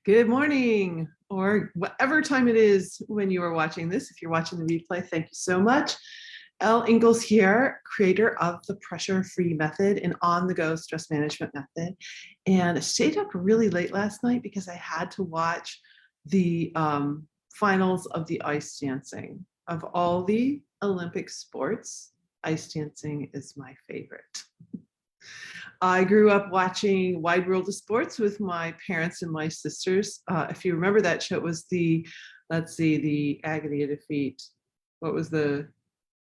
Good morning, or whatever time it is when you are watching this. If you're watching the replay, thank you so much. Elle Ingalls here, creator of the pressure-free method and on-the-go stress management method. And I stayed up really late last night because I had to watch the finals of the ice dancing. Of all the Olympic sports, ice dancing is my favorite. I grew up watching Wide World of Sports with my parents and my sisters. If you remember that show, it was the Agony of Defeat. What was the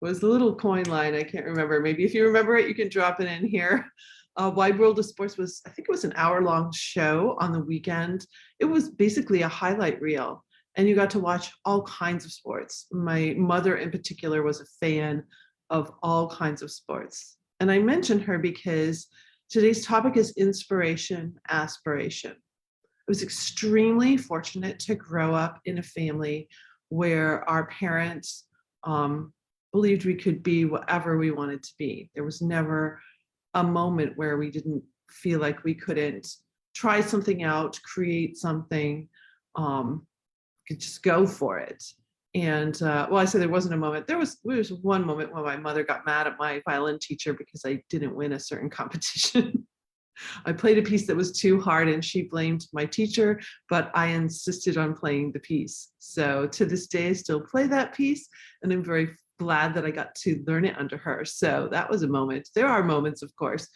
little coin line? I can't remember. Maybe if you remember it, you can drop it in here. Wide World of Sports was, I think it was an hour-long show on the weekend. It was basically a highlight reel, and you got to watch all kinds of sports. My mother in particular was a fan of all kinds of sports. And I mentioned her because today's topic is inspiration, aspiration. I was extremely fortunate to grow up in a family where our parents believed we could be whatever we wanted to be. There was never a moment where we didn't feel like we couldn't try something out, create something, could just go for it. And well, I said there wasn't a moment. There was one moment when my mother got mad at my violin teacher because I didn't win a certain competition. I played a piece that was too hard and she blamed my teacher, but I insisted on playing the piece. So to this day, I still play that piece, and I'm very glad that I got to learn it under her. So that was a moment. There are moments, of course,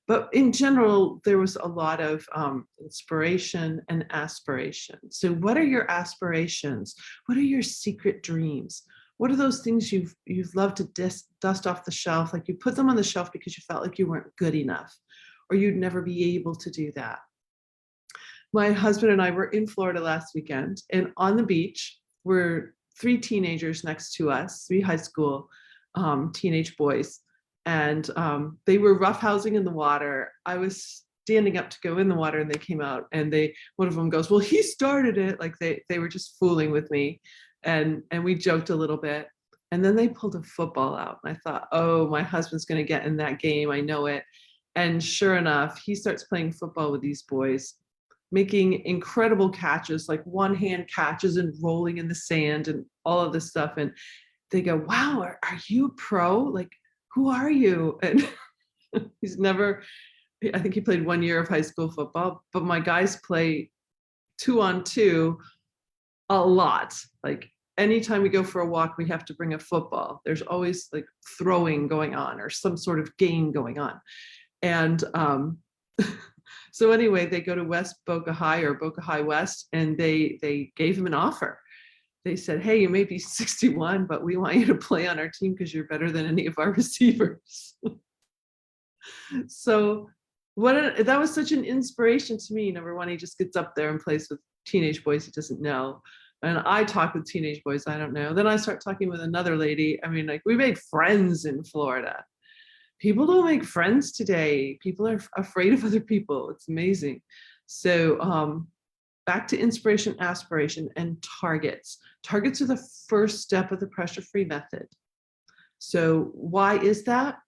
but in general, there was a lot of inspiration and aspiration. So what are your aspirations? What are your secret dreams? What are those things you've loved to dust off the shelf? Like you put them on the shelf because you felt like you weren't good enough, or you'd never be able to do that. My husband and I were in Florida last weekend, and on the beach were three teenagers next to us, three high school teenage boys. And they were roughhousing in the water. I was standing up to go in the water, and they came out, and one of them goes, "Well, he started it." Like they were just fooling with me, and we joked a little bit. And then they pulled a football out, and I thought, oh, my husband's going to get in that game. I know it. And sure enough, he starts playing football with these boys, making incredible catches, like one-hand catches and rolling in the sand and all of this stuff. And they go, "Wow, are you a pro? Like, who are you?" And he's never, I think he played 1 year of high school football, but my guys play 2-on-2 a lot. Like anytime we go for a walk, we have to bring a football. There's always like throwing going on or some sort of game going on. And so anyway, they go to West Boca High or Boca High West, and they gave him an offer. They said, "Hey, you may be 61, but we want you to play on our team because you're better than any of our receivers." So that was such an inspiration to me. Number one, he just gets up there and plays with teenage boys he doesn't know. And I talk with teenage boys I don't know. Then I start talking with another lady. I mean, like, we made friends in Florida. People don't make friends today. People are afraid of other people. It's amazing. So back to inspiration, aspiration, and targets. Targets are the first step of the pressure-free method. So why is that?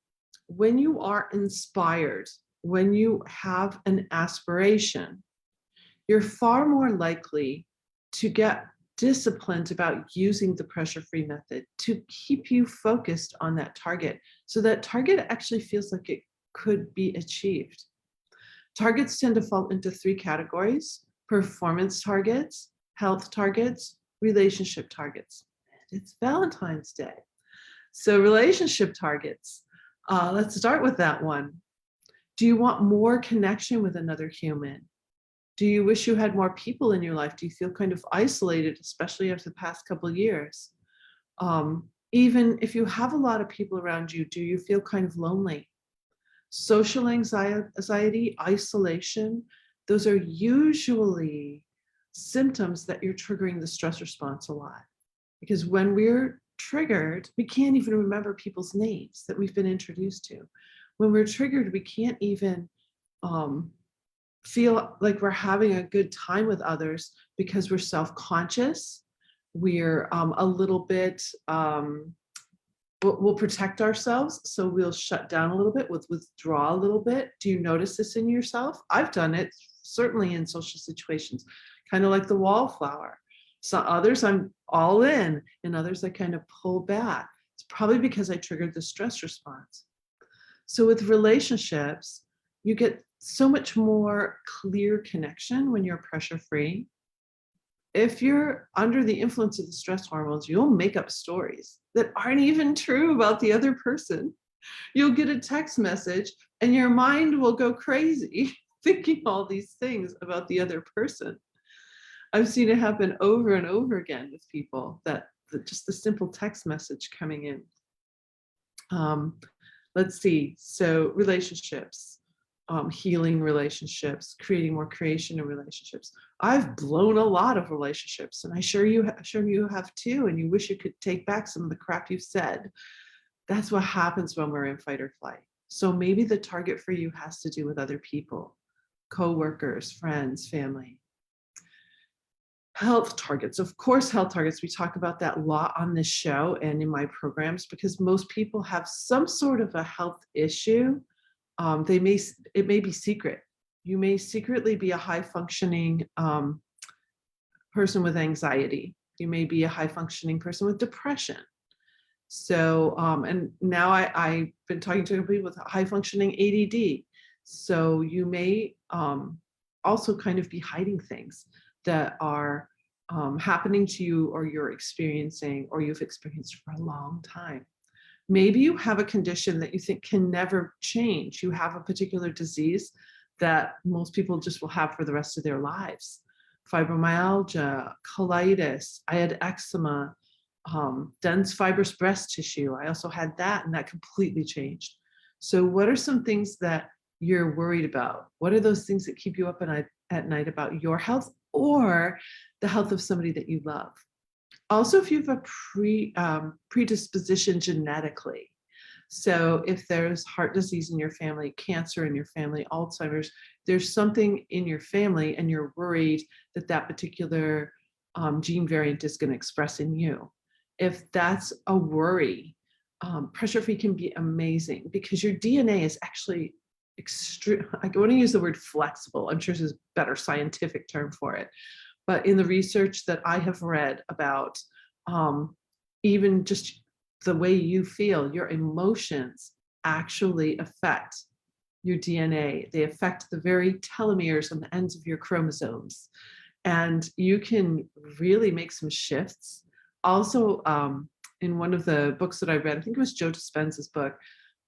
When you are inspired, when you have an aspiration, you're far more likely to get disciplined about using the pressure-free method to keep you focused on that target. So that target actually feels like it could be achieved. Targets tend to fall into three categories: performance targets, health targets, relationship targets. It's Valentine's Day. So relationship targets, let's start with that one. Do you want more connection with another human? Do you wish you had more people in your life? Do you feel kind of isolated, especially after the past couple of years? Even if you have a lot of people around you, do you feel kind of lonely? Social anxiety, isolation, those are usually symptoms that you're triggering the stress response a lot. Because when we're triggered, we can't even remember people's names that we've been introduced to. When we're triggered, we can't even feel like we're having a good time with others because we're self-conscious. We're a little bit, we'll protect ourselves. So we'll shut down a little bit, we'll withdraw a little bit. Do you notice this in yourself? I've done it certainly in social situations, kind of like the wallflower. So others I'm all in, and others I kind of pull back. It's probably because I triggered the stress response. So with relationships, you get so much more clear connection when you're pressure free. If you're under the influence of the stress hormones, you'll make up stories that aren't even true about the other person. You'll get a text message and your mind will go crazy thinking all these things about the other person. I've seen it happen over and over again with people that just the simple text message coming in. Let's see. So relationships, healing relationships, creating more creation in relationships. I've blown a lot of relationships, and I'm sure you have too. And you wish you could take back some of the crap you've said. That's what happens when we're in fight or flight. So maybe the target for you has to do with other people, coworkers, friends, family. Health targets. Of course, health targets. We talk about that a lot on this show and in my programs because most people have some sort of a health issue. It may be secret. You may secretly be a high functioning person with anxiety. You may be a high functioning person with depression. So, and now I've been talking to people with high functioning ADD. So you may also kind of be hiding things that are happening to you or you're experiencing or you've experienced for a long time. Maybe you have a condition that you think can never change. You have a particular disease that most people just will have for the rest of their lives. Fibromyalgia, colitis, I had eczema, dense fibrous breast tissue. I also had that, and that completely changed. So what are some things that you're worried about? What are those things that keep you up at night about your health or the health of somebody that you love? Also, if you have a predisposition genetically, so if there's heart disease in your family, cancer in your family, Alzheimer's, there's something in your family and you're worried that that particular gene variant is going to express in you. If that's a worry, pressure-free can be amazing because your DNA is actually I want to use the word flexible. I'm sure there's a better scientific term for it. But in the research that I have read about even just the way you feel, your emotions actually affect your DNA. They affect the very telomeres on the ends of your chromosomes. And you can really make some shifts. Also, in one of the books that I read, I think it was Joe Dispenza's book,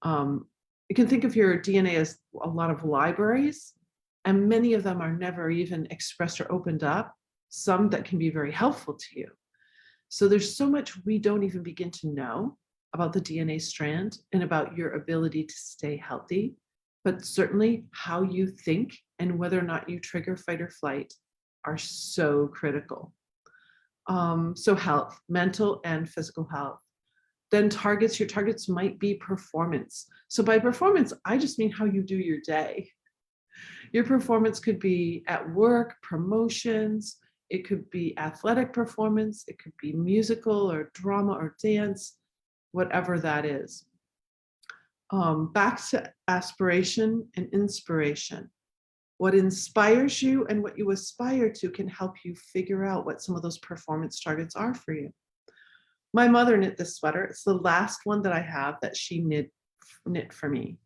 you can think of your DNA as a lot of libraries, and many of them are never even expressed or opened up, some that can be very helpful to you. So there's so much we don't even begin to know about the DNA strand and about your ability to stay healthy, but certainly how you think and whether or not you trigger fight or flight are so critical. So health, mental and physical health. Then your targets might be performance. So by performance, I just mean how you do your day. Your performance could be at work, promotions, it could be athletic performance, it could be musical or drama or dance, whatever that is. Back to aspiration and inspiration. What inspires you and what you aspire to can help you figure out what some of those performance targets are for you. My mother knit this sweater. It's the last one that I have that she knit for me.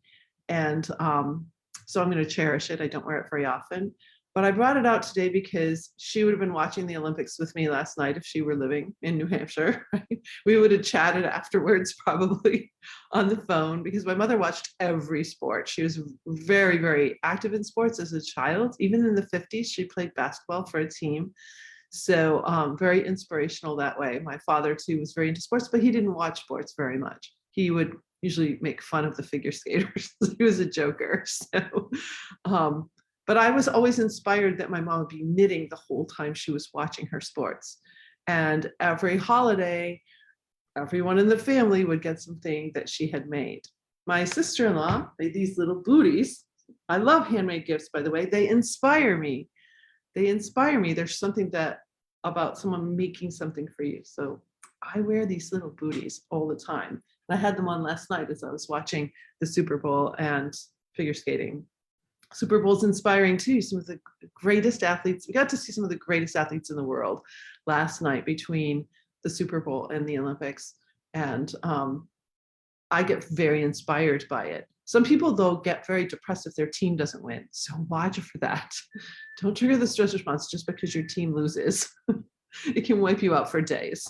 And so I'm going to cherish it. I don't wear it very often. But I brought it out today because she would have been watching the Olympics with me last night if she were living in New Hampshire. Right? We would have chatted afterwards probably on the phone because my mother watched every sport. She was very, very active in sports as a child. Even in the 50s, she played basketball for a team. So very inspirational that way. My father, too, was very into sports, but he didn't watch sports very much. He would usually make fun of the figure skaters. He was a joker. So, but I was always inspired that my mom would be knitting the whole time she was watching her sports. And every holiday, everyone in the family would get something that she had made. My sister-in-law made these little booties. I love handmade gifts, by the way. They inspire me. There's something about someone making something for you. So I wear these little booties all the time. And I had them on last night as I was watching the Super Bowl and figure skating. Super Bowl's inspiring too. Some of the greatest athletes, we got to see some of the greatest athletes in the world last night between the Super Bowl and the Olympics. And I get very inspired by it. Some people, though, get very depressed if their team doesn't win. So watch for that. Don't trigger the stress response just because your team loses. It can wipe you out for days.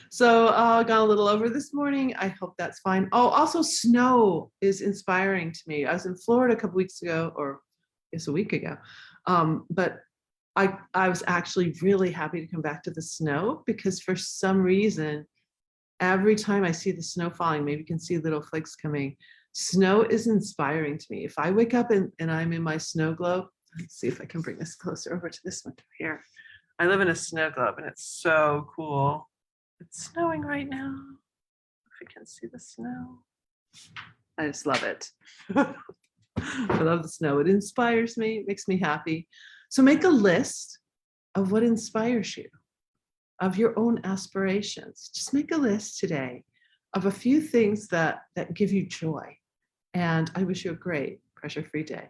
So got a little over this morning. I hope that's fine. Oh, also snow is inspiring to me. I was in Florida a couple weeks ago, or I guess a week ago. But I was actually really happy to come back to the snow because for some reason, every time I see the snow falling, maybe you can see little flakes coming. Snow is inspiring to me. If I wake up and I'm in my snow globe, let's see if I can bring this closer over to this one here. I live in a snow globe and it's so cool. It's snowing right now. If you can see the snow. I just love it. I love the snow. It inspires me, it makes me happy. So make a list of what inspires you, of your own aspirations. Just make a list today of a few things that give you joy. And I wish you a great pressure-free day.